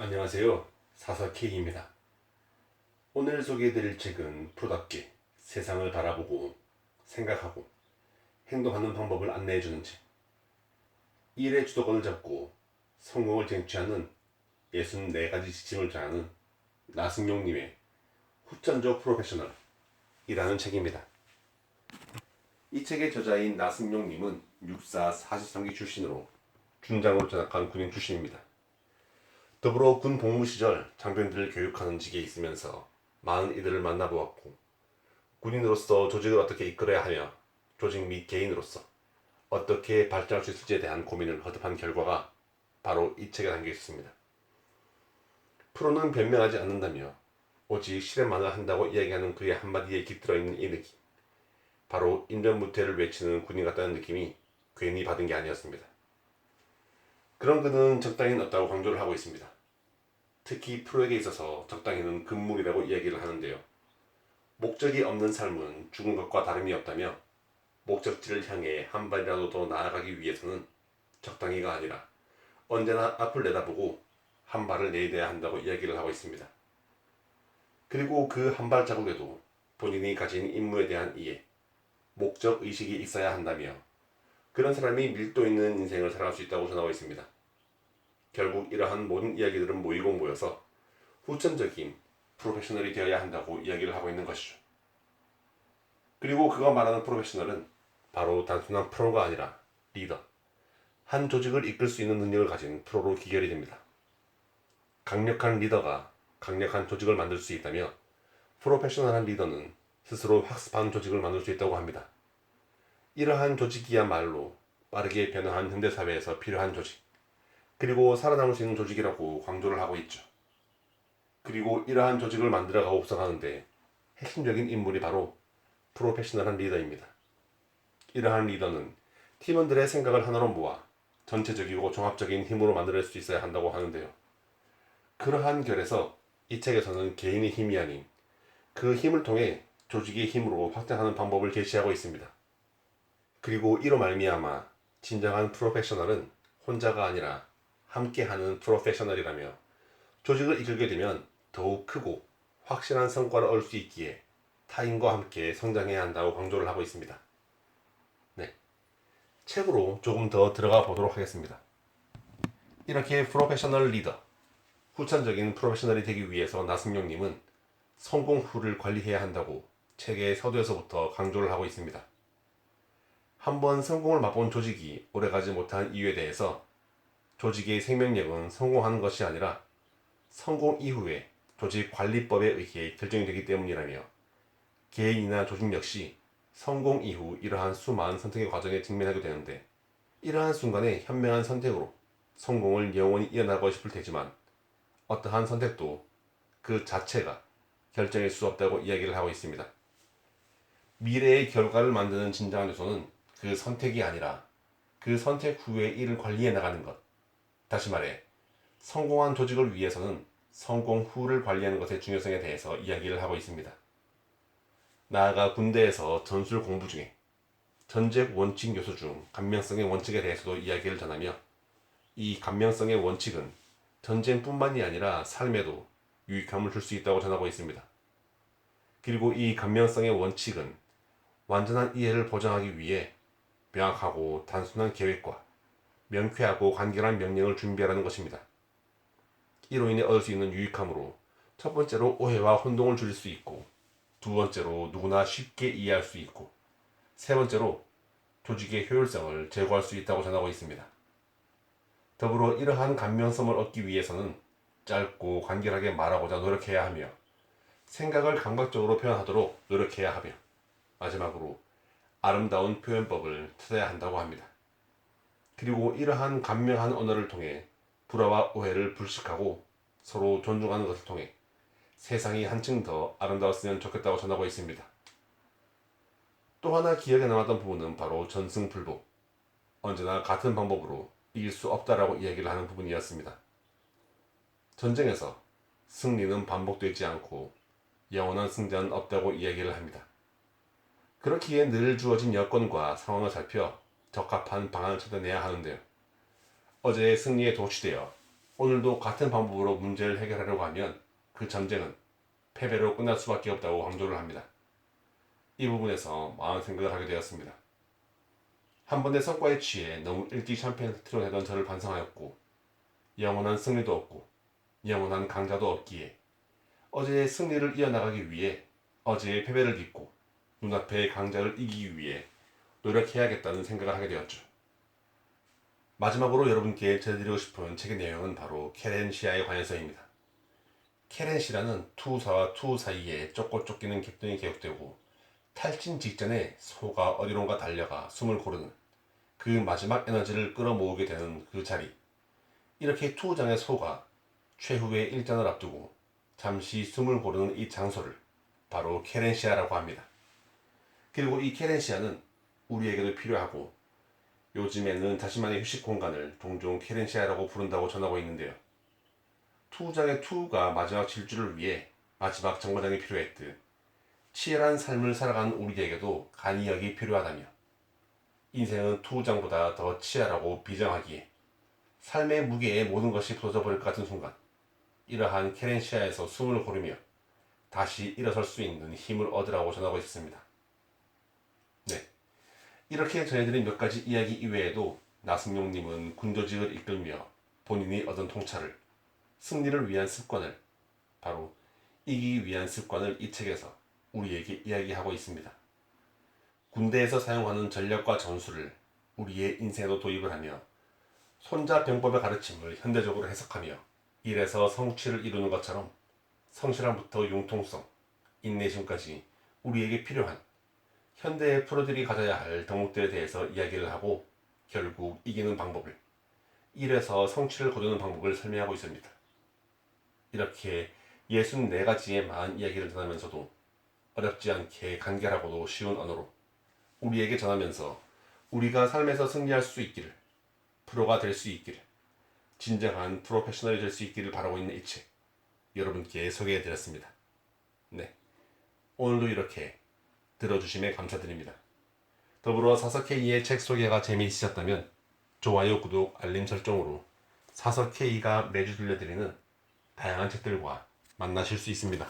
안녕하세요. 사사K입니다. 오늘 소개해드릴 책은 프로답게 세상을 바라보고 생각하고 행동하는 방법을 안내해주는 책. 일의 주도권을 잡고 성공을 쟁취하는 64가지 지침을 전하는 나승용님의 후천적 프로페셔널이라는 책입니다. 이 책의 저자인 나승용님은 육사 43기 출신으로 중장으로 전역한 군인 출신입니다. 더불어 군 복무 시절 장병들을 교육하는 직에 있으면서 많은 이들을 만나보았고, 군인으로서 조직을 어떻게 이끌어야 하며 조직 및 개인으로서 어떻게 발전할 수 있을지에 대한 고민을 거듭한 결과가 바로 이 책에 담겨 있습니다. 프로는 변명하지 않는다며 오직 실행만을 한다고 이야기하는 그의 한마디에 깃들어있는 이 느낌, 바로 인전무퇴를 외치는 군인 같다는 느낌이 괜히 받은 게 아니었습니다. 그런 그는 적당히는 없다고 강조를 하고 있습니다. 특히 프로에게 있어서 적당히는 금물이라고 이야기를 하는데요. 목적이 없는 삶은 죽은 것과 다름이 없다며, 목적지를 향해 한 발이라도 더 나아가기 위해서는 적당히가 아니라 언제나 앞을 내다보고 한 발을 내딛어야 한다고 이야기를 하고 있습니다. 그리고 그 한 발자국에도 본인이 가진 임무에 대한 이해, 목적 의식이 있어야 한다며, 그런 사람이 밀도 있는 인생을 살아갈 수 있다고 전하고 있습니다. 결국 이러한 모든 이야기들은 모이고 모여서 후천적인 프로페셔널이 되어야 한다고 이야기를 하고 있는 것이죠. 그리고 그가 말하는 프로페셔널은 바로 단순한 프로가 아니라 리더, 한 조직을 이끌 수 있는 능력을 가진 프로로 기결이 됩니다. 강력한 리더가 강력한 조직을 만들 수 있다며, 프로페셔널한 리더는 스스로 학습한 조직을 만들 수 있다고 합니다. 이러한 조직이야말로 빠르게 변화한 현대사회에서 필요한 조직, 그리고 살아남을 수 있는 조직이라고 강조를 하고 있죠. 그리고 이러한 조직을 만들어가고 구성하는데 핵심적인 인물이 바로 프로페셔널한 리더입니다. 이러한 리더는 팀원들의 생각을 하나로 모아 전체적이고 종합적인 힘으로 만들 수 있어야 한다고 하는데요. 그러한 결에서 이 책에서는 개인의 힘이 아닌 그 힘을 통해 조직의 힘으로 확장하는 방법을 제시하고 있습니다. 그리고 이로 말미암아 진정한 프로페셔널은 혼자가 아니라 함께하는 프로페셔널이라며, 조직을 이끌게 되면 더욱 크고 확실한 성과를 얻을 수 있기에 타인과 함께 성장해야 한다고 강조를 하고 있습니다. 네, 책으로 조금 더 들어가 보도록 하겠습니다. 이렇게 프로페셔널 리더, 후천적인 프로페셔널이 되기 위해서 나승용님은 성공 후를 관리해야 한다고 책의 서두에서부터 강조를 하고 있습니다. 한번 성공을 맛본 조직이 오래가지 못한 이유에 대해서, 조직의 생명력은 성공하는 것이 아니라 성공 이후에 조직 관리법에 의해 결정이 되기 때문이라며, 개인이나 조직 역시 성공 이후 이러한 수많은 선택의 과정에 직면하게 되는데, 이러한 순간에 현명한 선택으로 성공을 영원히 이어나가고 싶을 테지만, 어떠한 선택도 그 자체가 결정일 수 없다고 이야기를 하고 있습니다. 미래의 결과를 만드는 진정한 요소는 그 선택이 아니라 그 선택 후에 이를 관리해 나가는 것, 다시 말해 성공한 조직을 위해서는 성공 후를 관리하는 것의 중요성에 대해서 이야기를 하고 있습니다. 나아가 군대에서 전술 공부 중에 전쟁 원칙 요소 중 감명성의 원칙에 대해서도 이야기를 전하며, 이 감명성의 원칙은 전쟁뿐만이 아니라 삶에도 유익함을 줄 수 있다고 전하고 있습니다. 그리고 이 감명성의 원칙은 완전한 이해를 보장하기 위해 명확하고 단순한 계획과 명쾌하고 간결한 명령을 준비하라는 것입니다. 이로 인해 얻을 수 있는 유익함으로, 첫 번째로 오해와 혼동을 줄일 수 있고, 두 번째로 누구나 쉽게 이해할 수 있고, 세 번째로 조직의 효율성을 제고할 수 있다고 전하고 있습니다. 더불어 이러한 감명성을 얻기 위해서는 짧고 간결하게 말하고자 노력해야 하며, 생각을 감각적으로 표현하도록 노력해야 하며, 마지막으로 아름다운 표현법을 찾아야 한다고 합니다. 그리고 이러한 간명한 언어를 통해 불화와 오해를 불식하고 서로 존중하는 것을 통해 세상이 한층 더 아름다웠으면 좋겠다고 전하고 있습니다. 또 하나 기억에 남았던 부분은 바로 전승불복, 언제나 같은 방법으로 이길 수 없다라고 이야기를 하는 부분이었습니다. 전쟁에서 승리는 반복되지 않고 영원한 승자는 없다고 이야기를 합니다. 그렇기에 늘 주어진 여건과 상황을 살펴 적합한 방안을 찾아내야 하는데요. 어제의 승리에 도취되어 오늘도 같은 방법으로 문제를 해결하려고 하면 그 전쟁은 패배로 끝날 수밖에 없다고 강조를 합니다. 이 부분에서 많은 생각을 하게 되었습니다. 한 번의 성과에 취해 너무 일찍 샴페인을 트론하던 저를 반성하였고, 영원한 승리도 없고 영원한 강자도 없기에 어제의 승리를 이어나가기 위해 어제의 패배를 딛고 눈앞의 강자를 이기기 위해 노력해야겠다는 생각을 하게 되었죠. 마지막으로 여러분께 전해드리고 싶은 책의 내용은 바로 케렌시아에 관해서입니다. 케렌시라는 투사와 투 사이에 쫓고 쫓기는 격전이 계속되고 탈진 직전에 소가 어디론가 달려가 숨을 고르는 그 마지막 에너지를 끌어모으게 되는 그 자리. 이렇게 투장의 소가 최후의 일전을 앞두고 잠시 숨을 고르는 이 장소를 바로 케렌시아라고 합니다. 그리고 이 케렌시아는 우리에게도 필요하고 요즘에는 자신만의 휴식 공간을 종종 케렌시아라고 부른다고 전하고 있는데요. 투장의 투가 마지막 질주를 위해 마지막 정거장이 필요했듯 치열한 삶을 살아가는 우리에게도 간이역이 필요하다며 인생은 투장보다 더 치열하고 비장하기에 삶의 무게에 모든 것이 부서져 버릴 것 같은 순간 이러한 케렌시아에서 숨을 고르며 다시 일어설 수 있는 힘을 얻으라고 전하고 있습니다. 네, 이렇게 전해드린 몇 가지 이야기 이외에도 나승용님은 군조직을 이끌며 본인이 얻은 통찰을, 승리를 위한 습관을, 바로 이기기 위한 습관을 이 책에서 우리에게 이야기하고 있습니다. 군대에서 사용하는 전략과 전술을 우리의 인생에도 도입을 하며 손자병법의 가르침을 현대적으로 해석하며 일에서 성취를 이루는 것처럼 성실함부터 융통성, 인내심까지 우리에게 필요한 현대의 프로들이 가져야 할 덕목들에 대해서 이야기를 하고 결국 이기는 방법을, 일에서 성취를 거두는 방법을 설명하고 있습니다. 이렇게 64가지의 많은 이야기를 전하면서도 어렵지 않게 간결하고도 쉬운 언어로 우리에게 전하면서 우리가 삶에서 승리할 수 있기를, 프로가 될 수 있기를, 진정한 프로페셔널이 될 수 있기를 바라고 있는 이 책, 여러분께 소개해드렸습니다. 네, 오늘도 이렇게 들어주심에 감사드립니다. 더불어 사서K의 책 소개가 재미있으셨다면 좋아요, 구독, 알림 설정으로 사서K가 매주 들려드리는 다양한 책들과 만나실 수 있습니다.